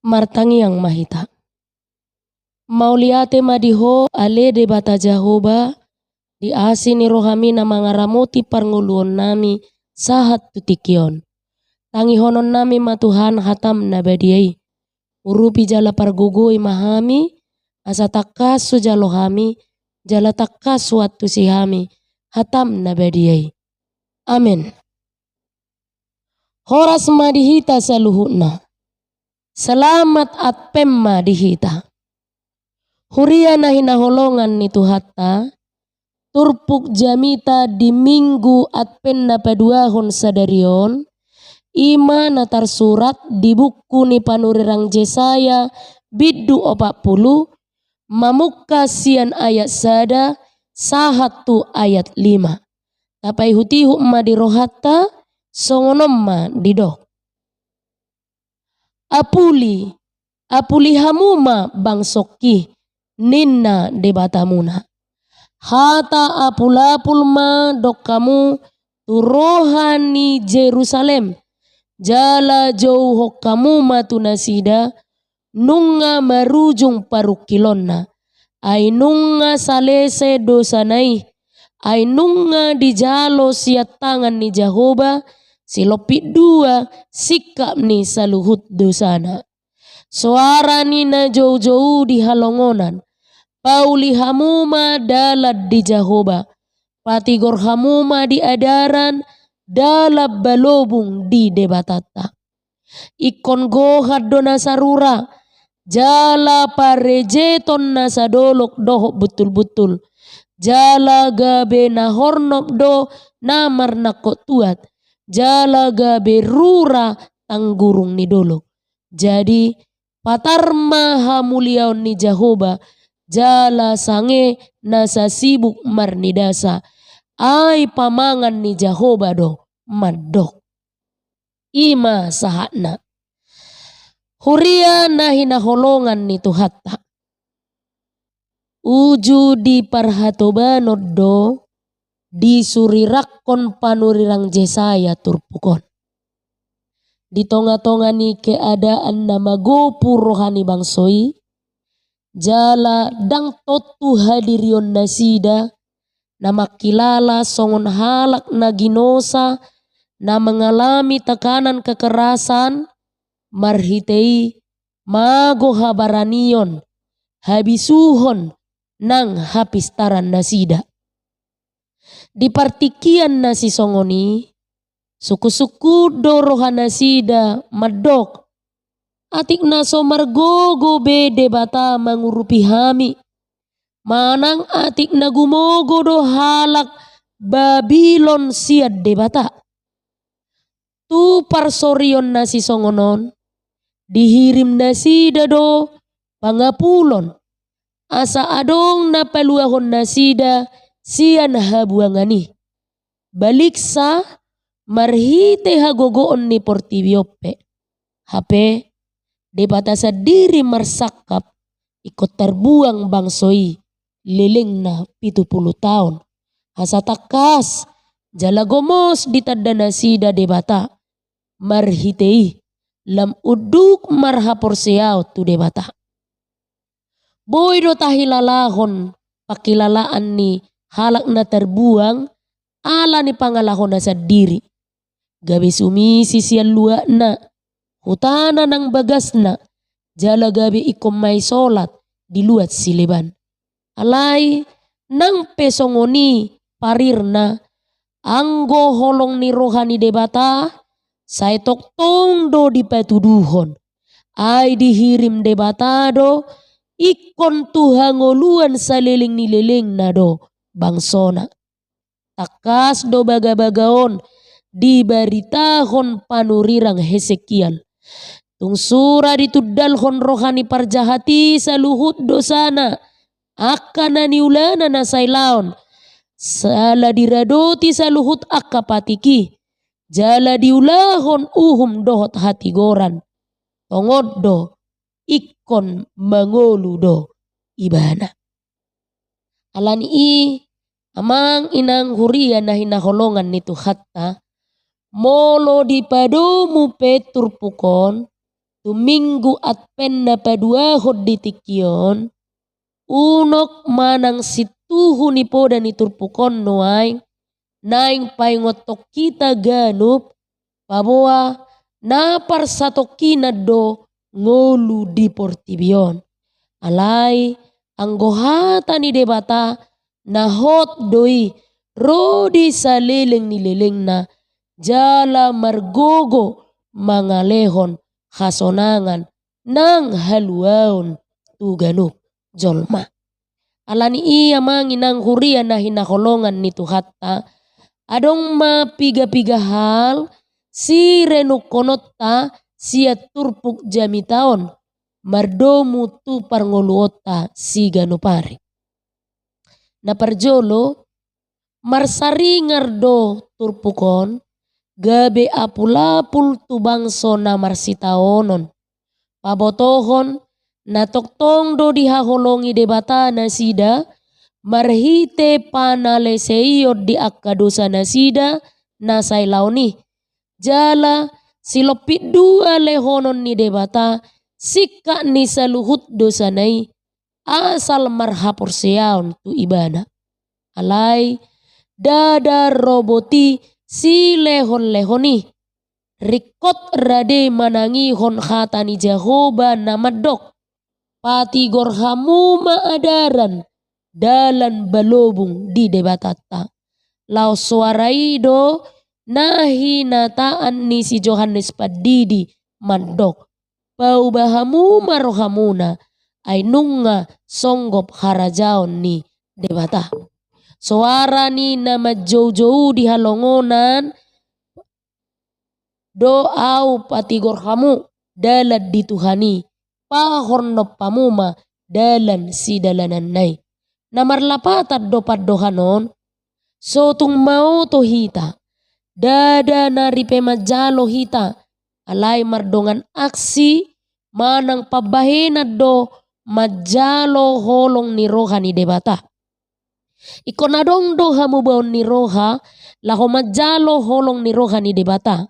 martangi yang mahita. Mauliate madiho ale de bata Jahoba di asini rohami na mangaramoti parnguluon nami sahat tutikion. Tangi honon nami matuhan hatam nabadiai. Urupi jala pargugui mahami asa takas sujalohami jala takas suatu sihami hatam nabadiai. Amin. Horas madihita saluhutna. Selamat at pemma dihita. Huria na hinaholongan ni Tuhatta. Turpuk jamita di minggu at penna paduahon sadarion. Ima na tersurat di buku ni panurirang Jesaya biddu 40. Mamukka sian ayat sada sahatu ayat 5. Tapai hutihu ma di rohatta songonomma dido. Apuli hamuma bang soki ninna debatamuna. Hata apulapul ma dok kamu turohani Jerusalem. Jala jauh hok kamu matunasida nunga marujung parukilonna. Ay nunga salese dosanai. Ay nunga di jalo siat tangan ni Jahoba. Silopit dua sikap ni saluhut dosana. Suara ni na jauh-jauh di halongonan. Pauli hamuma dalad di Jahoba. Patigor hamuma di adaran dalab balobung di debatata. Ikon gohad do nasarura. Jala parejeton nasadolok dohok betul-betul. Jala gabe nahornop do namar nakot tuat. Jala gabe rura tanggurung ni dolo. Jadi patarma hamuliaon ni Jahoba. Jala sange nasa sibuk marnidasa. Ay pamangan ni Jahoba do madok. Ima sahatna. Huria na hinaholongan ni Tuhatta. Uju di parhatobanod do. Di surirakon panurirang Jesaya turpukon. Di tonga-tonga ni keadaan na magopu rohani bangsoi. Jala dang totu hadirion nasida. Na makilala songon halak na ginosa. Na mengalami tekanan kekerasan. Marhitei mago habaranion. Habisuhon nang hapistaran nasida. Di partikian nasi songoni, suku-suku do rohana sida madok. Atik naso margogo bede bata mangurupi hami. Manang atik nagumogo do halak Babilon siad debata. Tu parsorion nasi songonon, dihirim nasida do pangapulon. Asa adong napaluahon nasida sian habuangani. Baliksa marhite hagogoon ni Portibiope. Hape debata sa diri marsakap ikot terbuang bangsoi liling na 70 tahun. Asa takas jalagomos ditadda nasida debata. Marhitei lam uduk marhapor siyaw tu debata. Boy do tahilalahon pakilalaan ni halak na terbuang ala ni pangalahon na sa diri. Gabi sumisi siya luwa na hutana ng bagas na jala gabi ikom may solat diluat siliban. Alay nang pesongoni parir na anggo holong ni rohani debata say toktong do dipatuduhon. Ay dihirim debata do ikon tuhangoluan sa liling nililing na do bangsona. Takas do baga-bagaon dibaritahon panurirang Hesekiel. Tungsura ditudalhon rohani parjahati sa luhut dosana. Akan naniulana na saylaon. Sala diradoti sa luhut akapatiki. Jala diulahon uhum dohot hatigoran. Tongod do ikon mangolu do ibana. Alan i amang inang huria na hinaholongan ni Tuhatta. Molo di padomu peturpukon tu minggu at penna padua hod ditikyon unok manang situhu ni poda ni turpukon noay naing paingotok kita ganup paboa napar satokina do ngolu di portibion alay anggohata ni debata na hot doi rodi sa leleng ni leleng na jala margogo mangalehon khasonangan nang haluaon tu ganup jolma alani iya manginang huria na hinakolongan ni tuhatta adong mapiga-piga hal si renukonotta siya turpuk jamitaon mardomu tu parngoluota si ganupari. Na parjolo marsaringar do turpukon gabe apulapul tu bangso na marsitaonon. Pabotohon na toktong do dihaholongi debata na sida marhite panaleseyod di akadosa na sida na saylaw ni. Jala silopit dua lehonon ni debata sika ni saluhut dosa nai asal marhapor seyaon tu ibana. Alay dada roboti si lehon-lehoni. Rikot rade manangi hon khatani Jehoba namadok. Pati gorhamu maadaran dalan balobung di debatata. Lau suarai do nahi nataan ni si Johannes Padidi mandok. Paubahamu marohamuna ay nunga songgop harajaon ni debata. Suara ni nama jauh-jauh di halongonan do au patigor hamu dalan dituhani pahorno pamuma dalan si dalanan nai. Namar lapatat do paddohanon so tung mau to hita dada naripe majalo hita alay mardongan aksi manang pabahenad do majalo holong ni roha ni debata. Ikonadong do hamubaon ni roha laho majalo holong ni roha ni debata.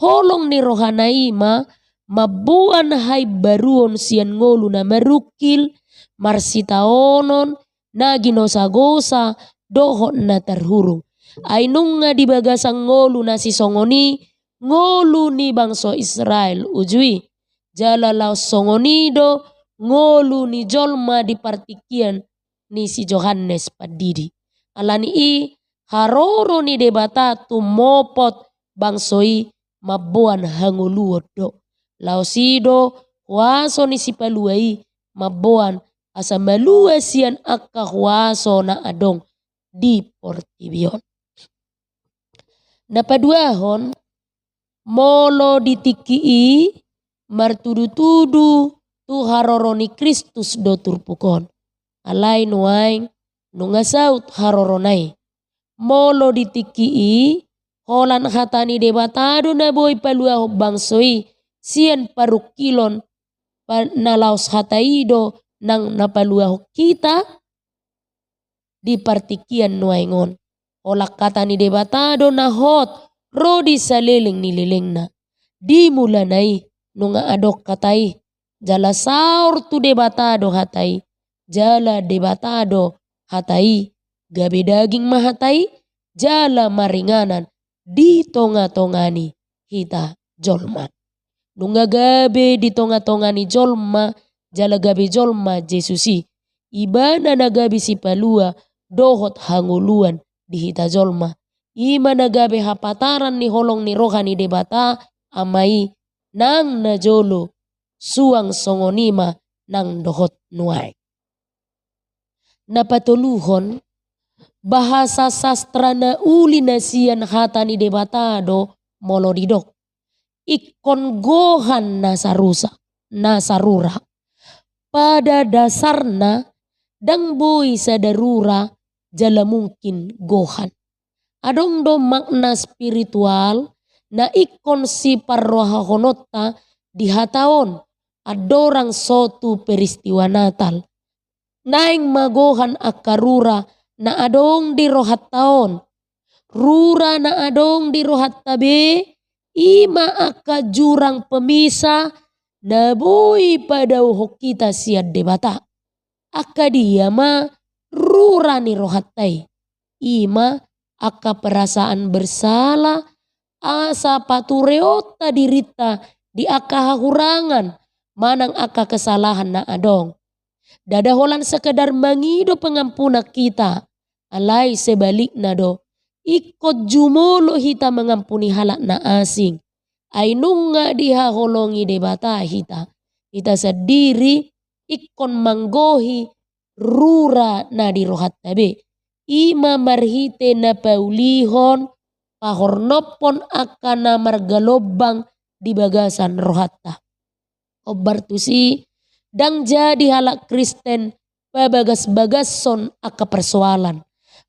Holong ni roha na ima mabuan hay baruon sian ngolu na marukil marsitaonon na ginosa-gosa dohot na terhurung. Ay nung nga dibagasang ngolu na si songoni ngolu ni bangso Israel ujui. Jala lao songonido ngolu ni jolma di partikian ni si Johannes Padidi. Alani i haroro ni debata tumopot bangsoi mabuan hanguluod do. Lao sido huaso ni si paluai mabuan asa malua sian akka huaso na adong di portibion. Napaduahon molo ditikii martudu-tudu tu haroro ni Kristus do turpukon. Alay nuaing nungasaut haroronay. Molo ditikii holan hatani debatado na boy paluaho bangsoi sian parukilon nalaos hataido nang napaluaho kita di partikian nuaingon. Olak kata ni debatado na hot rodi sa leleng ni leleng na. Di mulanay nunga adok katai jala saur tu debatado hatai. Jala debatado hatai gabe daging mahatai jala maringanan di tonga-tongani hita jolma. Nunga gabe di tonga-tongani jolma jala gabe jolma Jesusi. Ibana na gabe si palua dohot hanguluan di hita jolma. Ima na gabe hapataran ni holong ni roha ni debata amai nang na jolo suang songonima nang dohot nuay. Napatuluhon bahasa sastra na uli na siyan hata ni debatado moloridok. Ikon gohan na sarura. Pada dasarna dang boy sa darura jala mungkin gohan. Adong do makna spiritual na ikon si parroha honota di hataon adorang sotu peristiwa Natal. Naing magohan akarura na adong di rohat taon. Rura na adong di rohat tabe ima aka jurang pemisa nabui pada uhok kita siad debata. Aka dia ma rurani rohatai. Ima aka perasaan bersalah asa patureota dirita di aka hahurangan manang aka kesalahan na adong. Dadaholan sekedar mangido pengampuna kita. Alai sebalikna do. Ikut jumolo hita mengampuni halak na asing. Ainunga dihaholongi debata hita. Hita sendiri ikon manggohi rura na dirohat tabe. Ima marhite na paulihon pahornopon akana margalobang di bagasan rohatta. Obartusi dang jadi halak Kristen pabagas-bagason aka persoalan.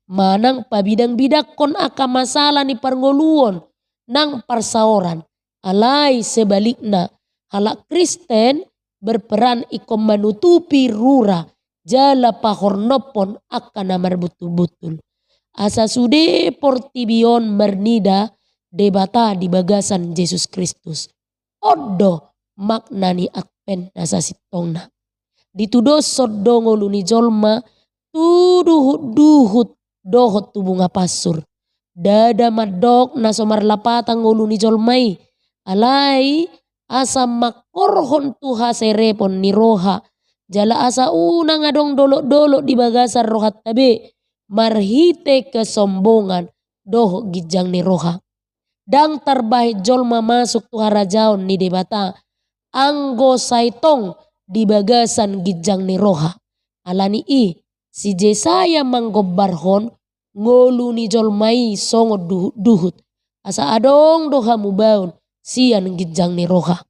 Manang pabidang-bidakon aka masalah ni parngoluon nang parsaoran. Alai sebalikna halak Kristen berperan ikom manutupi rura jala pahornopon aka namar betul-betul. Asa sude portibion mernida debata di bagasan Yesus Kristus. Odo maknani akpen nasa sitongna. Ditudos sodongo luni jolma tuduhut dohot tubunga pasur. Dada madok na somarlapatang nguluni jolmai. Alai asa makorhon tuha serepon ni roha. Jala asa unang adong dolok-dolok di bagasan rohat tabe. Marhite kesombongan doh gijang ni roha. Dang tarbahit jolma masuk tuha rajaon ni debata. Anggo saitong di bagasan gijang ni roha. Alani si Jesaya manggobarhon ngolu ni jolmai songo duhut. Asa adong doha mubaun sian gijang ni roha.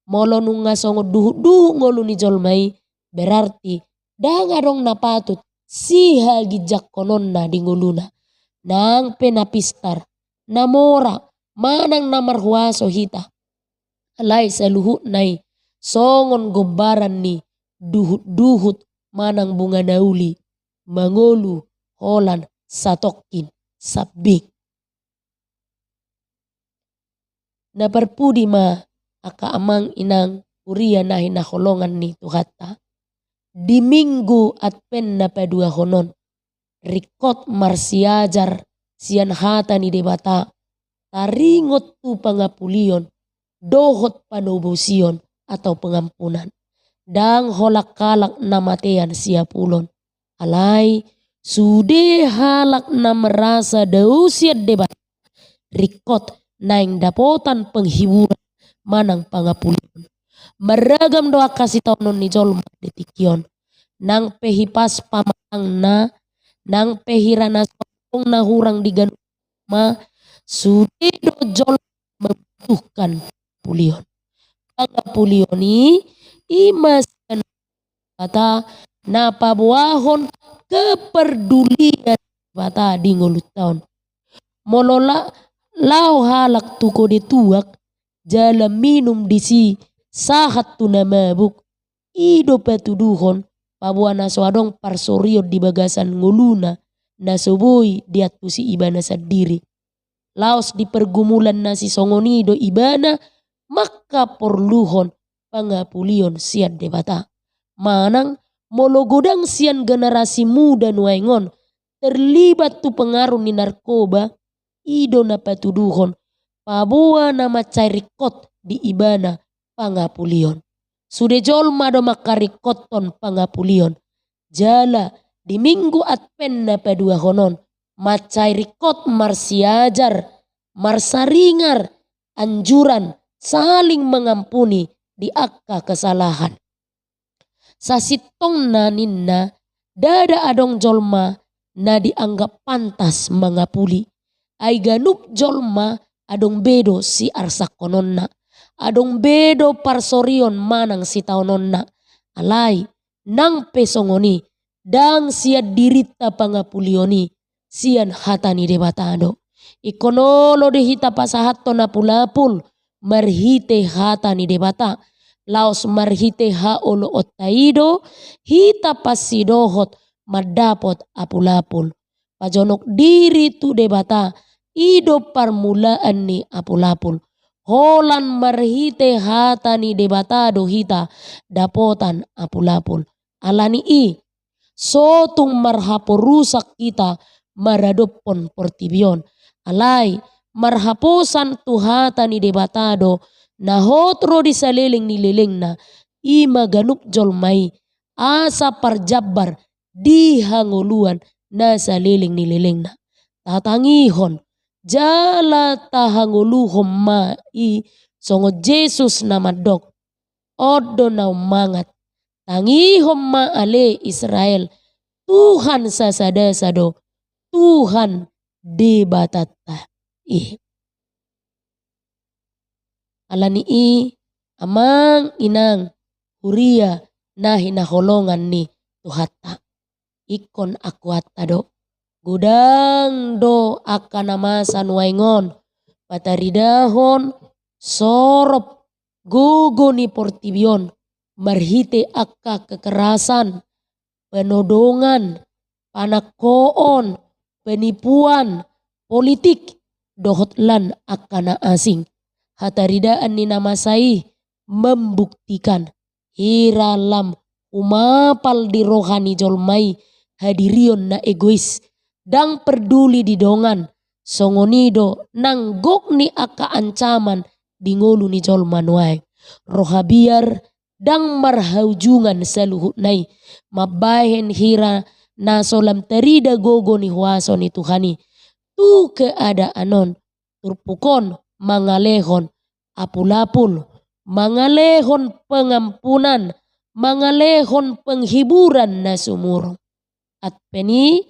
Molo nunga songo duhut ngolu ni jolmai berarti dang adong napatut siha gijak konon na di nguluna. Nang penapistar namora manang namarhuaso hita. Alai saluhut nai songon gobaran ni duhut manang bunga nauli mangolu holan satokin sabing. Naparpudi ma aka amang inang uria nahi naholongan ni tuhata. Di minggu at pen na padua honon. Rikot marsiajar sian hata ni debata. Taringot tu pangapulion. Dohot panubusion atau pengampunan. Dang holak kalak namatean siapulon. Alai sude halak na merasa dausiat debat. Rikot naing dapotan penghiburan manang pangapulion. Meragam doa kasih taunon ni jolma detikion. Nang pehipas pamatang na. Nang pehirana sopong na hurang diganu ma. Sude do jolma membutuhkan pulion. Pangapulioni imas kata napabuahon kepedulian bata di ngulut tahun. Molola lau halak tuko dituak jala minum disi sahat tu namabuk ido patuduhon pabuana soadong parsorio di bagasan nguluna nasoboi diatusi ibana sendiri. Laos di pergumulan nasi songonido ibana maka porluhon pangapulion sian debata. Manang mologodang sian generasi muda nuaingon terlibat tu pengaruh ni narkoba ido na patuduhon pabua nama cairikot di ibana pangapulion. Sude jolma do makarikoton pangapulion. Jala di minggu adpen na padua honon macairikot marsiajar marsaringar anjuran saling mengampuni di akka kesalahan. Sasitong na ninna dada adong jolma na dianggap pantas mengapuli. Ay ganup jolma adong bedo si arsak kononna. Adong bedo parsorion manang si taononna. Alai nang pesongoni dang siya dirita pangapulioni sian hatani debatado. Ikonolo dehita pasahato na pulapul marhite hatani debata. Laos marhite haolo otaido hita pasidohot madapot apulapul. Pajonok diri tu debata ido parmulaan ni apulapul. Holan marhite hatani debatado hita dapotan apulapul. Alani sotung marhaporusak kita maradopon portibion. Alay marhaposan tuhatani debatado na hotro di saliling nililing na maganup jolmai asa parjabar di hanguluan na saliling nililing na. Tatangihon jala tahanguluhom songo Jesus na madok odo na umangat tangihom ale Israel Tuhan sasada-sado Tuhan debatata alani amang inang huria na hinaholongan ni Tuhata ikon akuata do gudang do akanamasan waingon pataridahon sorop gugu ni portibion marhite akka kekerasan, penodongan, panakoon, penipuan, politik dohotlan akana asing. Hataridaan ni namasai membuktikan hiralam umapal di rohani jolmai hadirion na egois dang peduli di dongan songonido nanggok ni aka ancaman di ngolu ni jolmanuai rohabiar dang marhaujungan sa luhut nai mabahen hira na solam terida gogo ni huaso ni Tuhani tu keadaanon turpukon mangalehon apulapul mangalehon pengampunan mangalehon penghiburan na sumurong at peni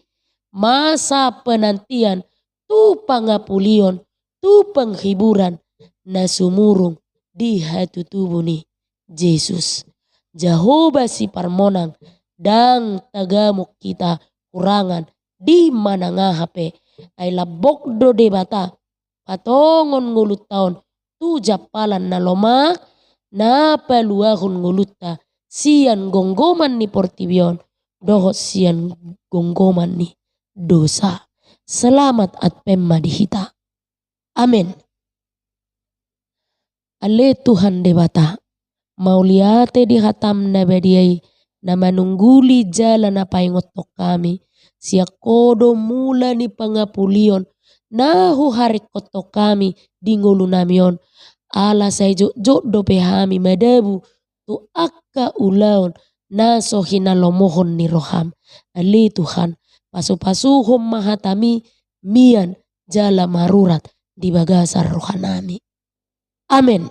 masa penantian tu pangapulion tu penghiburan na sumurung di hatu tubuh ni Jesus. Jehovah si parmonang dang tagamuk kita kurangan di mana ngahape ay labok do debata patongon ngulut taon tu japalan na lomak na paluahon ngulutta sian gonggoman ni portibion dohot sian gonggoman ni dosa. Selamat at pemma dihita. Amin. Ale Tuhan debata mauliate di hatam na badiay na manungguli jalan na paingotok kami siya kodo mula ni pangapulion na huharik kotok kami di ngulu namion ala say jo do pehami madabu tu akka ulaon na so hinalomohon ni roham. Ale Tuhan pasu-pasuhom mahatami mian jala marurat di bagasar rohanami. Amin.